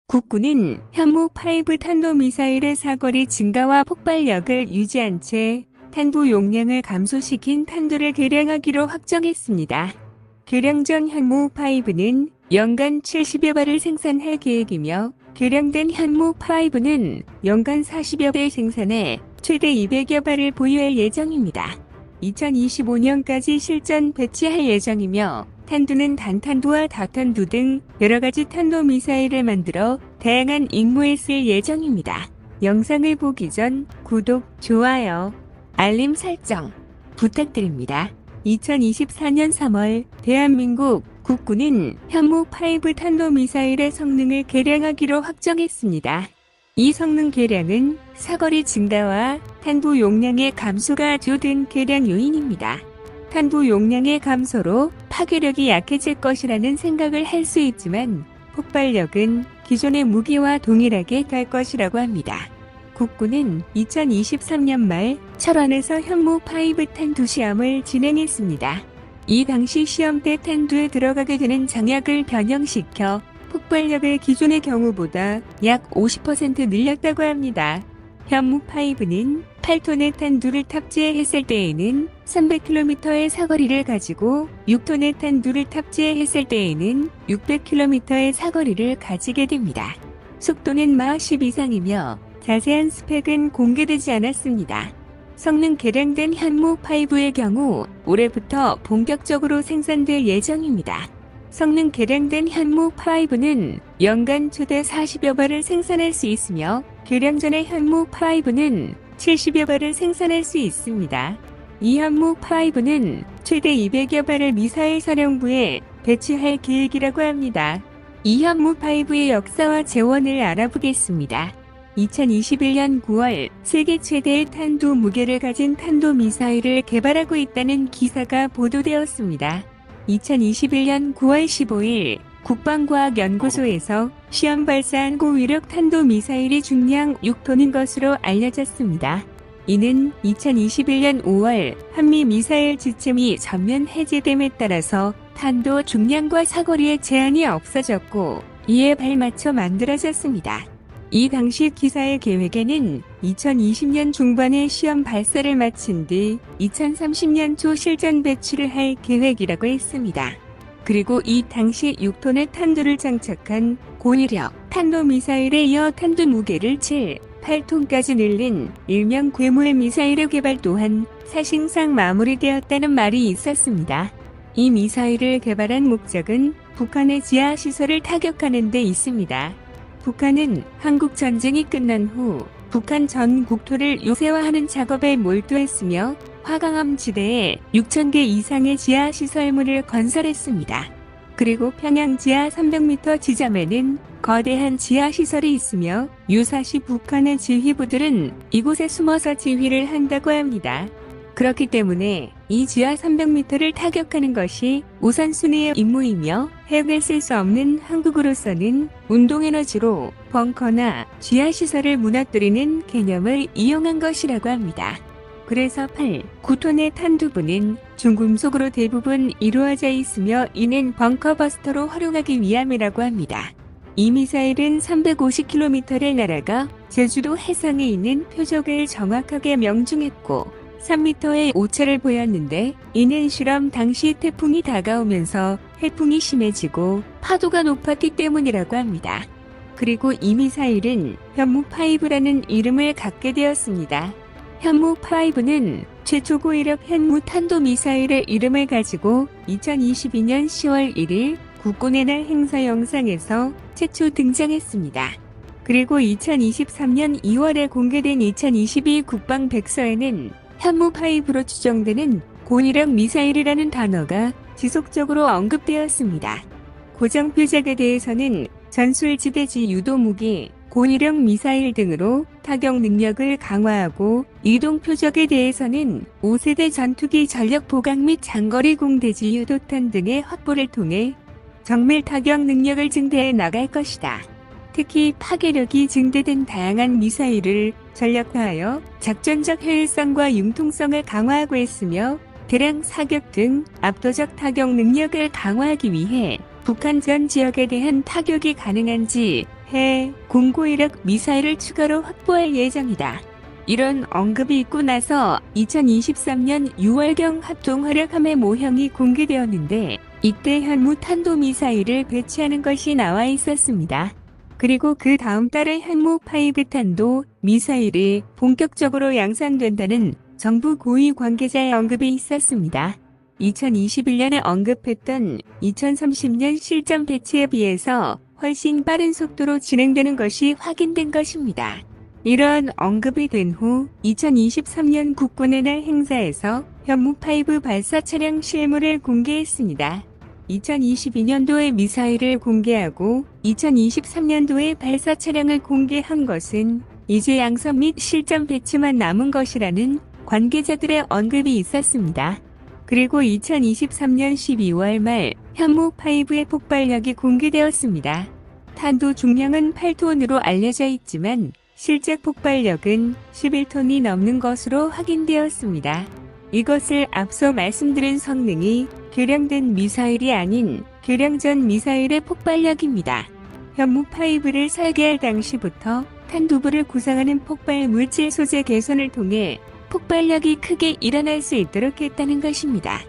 국군은 현무5 탄도미사일의 사거리 증가와 폭발력을 유지한 채 탄두 용량을 감소시킨 탄두를 개량하기로 확정했습니다. 개량 전 현무5는 연간 70여 발을 생산할 계획이며 개량된 현무5는 연간 40여 발 생산해 최대 200여 발을 보유할 예정입니다. 2025년까지 실전 배치할 예정이며 탄두는 단탄두와 다탄두 등 여러가지 탄도미사일을 만들어 다양한 임무에 쓸 예정입니다. 영상을 보기 전 구독, 좋아요, 알림 설정 부탁드립니다. 2024년 3월 대한민국 국군은 현무5 탄도미사일의 성능을 개량하기로 확정했습니다. 이 성능 개량은 사거리 증가와 탄두 용량의 감소가 주된 개량 요인입니다. 탄두 용량의 감소로 파괴력이 약해질 것이라는 생각을 할 수 있지만 폭발력은 기존의 무기와 동일하게 갈 것이라고 합니다. 국군은 2023년 말 철원에서 현무5 탄두 시험을 진행했습니다. 이 당시 시험 때 탄두에 들어가게 되는 장약을 변형시켜 폭발력을 기존의 경우보다 약 50% 늘렸다고 합니다. 현무5는 8톤의 탄두를 탑재했을 때에는 300km의 사거리를 가지고 6톤의 탄두를 탑재했을 때에는 600km의 사거리를 가지게 됩니다. 속도는 마 10 이상이며 자세한 스펙은 공개되지 않았습니다. 성능 개량된 현무5의 경우 올해부터 본격적으로 생산될 예정입니다. 성능 개량된 현무5는 연간 최대 40여 발을 생산할 수 있으며 개량 전의 현무5는 70여 발을 생산할 수 있습니다. 이 현무5는 최대 200여 발을 미사일 사령부에 배치할 계획이라고 합니다. 이 현무5의 역사와 재원을 알아보겠습니다. 2021년 9월 세계 최대의 탄두 무게를 가진 탄도미사일을 개발하고 있다는 기사가 보도되었습니다. 2021년 9월 15일 국방과학연구소에서 시험 발사한 고위력 탄도미사일이 중량 6톤인 것으로 알려졌습니다. 이는 2021년 5월 한미 미사일 지침이 전면 해제됨에 따라서 탄도 중량과 사거리의 제한이 없어졌고 이에 발맞춰 만들어졌습니다. 이 당시 기사의 계획에는 2020년 중반에 시험 발사를 마친 뒤 2030년 초 실전 배치를 할 계획이라고 했습니다. 그리고 이 당시 6톤의 탄두를 장착한 고위력 탄도미사일에 이어 탄두 무게를 8톤까지 늘린 일명 괴물 미사일의 개발 또한 사실상 마무리되었다는 말이 있었습니다. 이 미사일을 개발한 목적은 북한의 지하시설을 타격하는 데 있습니다. 북한은 한국 전쟁이 끝난 후 북한 전 국토를 요새화하는 작업에 몰두했으며 화강암 지대에 6,000개 이상의 지하시설물을 건설했습니다. 그리고 평양 지하 300m 지점에는 거대한 지하시설이 있으며 유사시 북한의 지휘부들은 이곳에 숨어서 지휘를 한다고 합니다. 그렇기 때문에 이 지하 300m를 타격하는 것이 우선순위의 임무이며 핵을 쓸 수 없는 한국으로서는 운동에너지로 벙커나 지하시설을 무너뜨리는 개념을 이용한 것이라고 합니다. 그래서 9톤의 탄두부는 중금속으로 대부분 이루어져 있으며 이는 벙커버스터로 활용하기 위함이라고 합니다. 이 미사일은 350km를 날아가 제주도 해상에 있는 표적을 정확하게 명중했고 3m의 오차를 보였는데 이는 실험 당시 태풍이 다가오면서 해풍이 심해지고 파도가 높았기 때문이라고 합니다. 그리고 이 미사일은 현무5라는 이름을 갖게 되었습니다. 현무5는 최초 고위력 현무 탄도미사일의 이름을 가지고 2022년 10월 1일 국군의 날 행사 영상에서 최초 등장했습니다. 그리고 2023년 2월에 공개된 2022 국방백서에는 현무5로 추정되는 고위력 미사일이라는 단어가 지속적으로 언급되었습니다. 고정 표적에 대해서는 전술지대지 유도무기, 고위력 미사일 등으로 타격 능력을 강화하고 이동 표적에 대해서는 5세대 전투기 전력 보강 및 장거리 공대지 유도탄 등의 확보를 통해 정밀 타격 능력을 증대해 나갈 것이다. 특히 파괴력이 증대된 다양한 미사일을 전력화하여 작전적 효율성과 융통성을 강화하고 있으며 대량 사격 등 압도적 타격 능력을 강화하기 위해 북한 전 지역에 대한 타격이 가능한지 해 공고위력 미사일을 추가로 확보할 예정이다. 이런 언급이 있고 나서 2023년 6월경 합동활약함의 모형이 공개되었는데 이때 현무 탄도미사일을 배치하는 것이 나와 있었습니다. 그리고 그 다음 달에 현무5 탄도 미사일이 본격적으로 양산된다는 정부 고위 관계자의 언급이 있었습니다. 2021년에 언급했던 2030년 실전 배치에 비해서 훨씬 빠른 속도로 진행되는 것이 확인된 것입니다. 이러한 언급이 된 후 2023년 국군의 날 행사에서 현무5 발사 차량 실물을 공개했습니다. 2022년도에 미사일을 공개하고 2023년도에 발사 차량을 공개한 것은 이제 양성 및 실전 배치만 남은 것이라는 관계자들의 언급이 있었습니다. 그리고 2023년 12월 말 현무5의 폭발력이 공개되었습니다. 탄도 중량은 8톤으로 알려져 있지만 실제 폭발력은 11톤이 넘는 것으로 확인되었습니다. 이것을 앞서 말씀드린 성능이 개량된 미사일이 아닌 개량 전 미사일의 폭발력입니다. 현무5를 설계할 당시부터 탄두부를 구성하는 폭발 물질 소재 개선을 통해 폭발력이 크게 일어날 수 있도록 했다는 것입니다.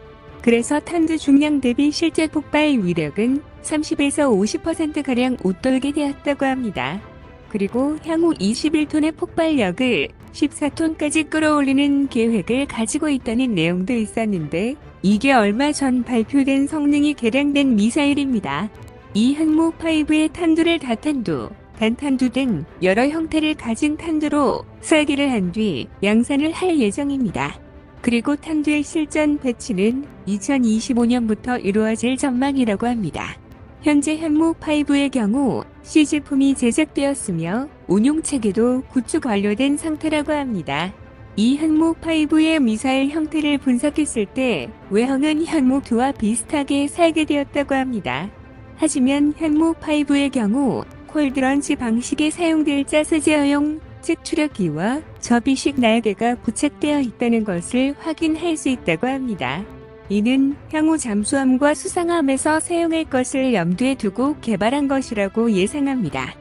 그래서 탄두 중량 대비 실제 폭발 위력은 30에서 50%가량 웃돌게 되었다고 합니다. 그리고 향후 21톤의 폭발력을 14톤까지 끌어올리는 계획을 가지고 있다는 내용도 있었는데 이게 얼마 전 발표된 성능이 개량된 미사일입니다. 이 현무5의 탄두를 다탄두, 단탄두 등 여러 형태를 가진 탄두로 설계를 한 뒤 양산을 할 예정입니다. 그리고 탄두의 실전 배치는 2025년부터 이루어질 전망이라고 합니다. 현재 현무5의 경우 C제품이 제작되었으며 운용체계도 구축 완료된 상태라고 합니다. 이 현무5의 미사일 형태를 분석했을 때 외형은 현무2와 비슷하게 설계되었다고 합니다. 하지만 현무5의 경우 콜드런치 방식에 사용될 가스 제어용 측추력기와 접이식 날개가 부착되어 있다는 것을 확인할 수 있다고 합니다. 이는 향후 잠수함과 수상함에서 사용할 것을 염두에 두고 개발한 것이라고 예상합니다.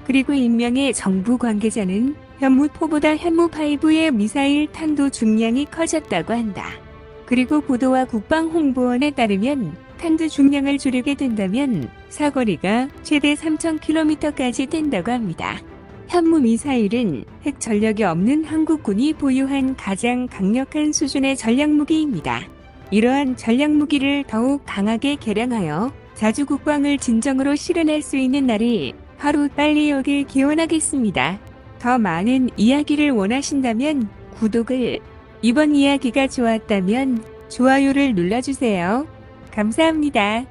그리고 익명의 정부 관계자는 현무4보다 현무5의 미사일 탄도 중량이 커졌다고 한다. 그리고 보도와 국방홍보원에 따르면 탄두 중량을 줄이게 된다면 사거리가 최대 3,000km까지 된다고 합니다. 현무 미사일은 핵 전력이 없는 한국군이 보유한 가장 강력한 수준의 전략무기입니다. 이러한 전략무기를 더욱 강하게 개량하여 자주 국방을 진정으로 실현할 수 있는 날이 하루 빨리 오길 기원하겠습니다. 더 많은 이야기를 원하신다면 구독을, 이번 이야기가 좋았다면 좋아요를 눌러주세요. 감사합니다.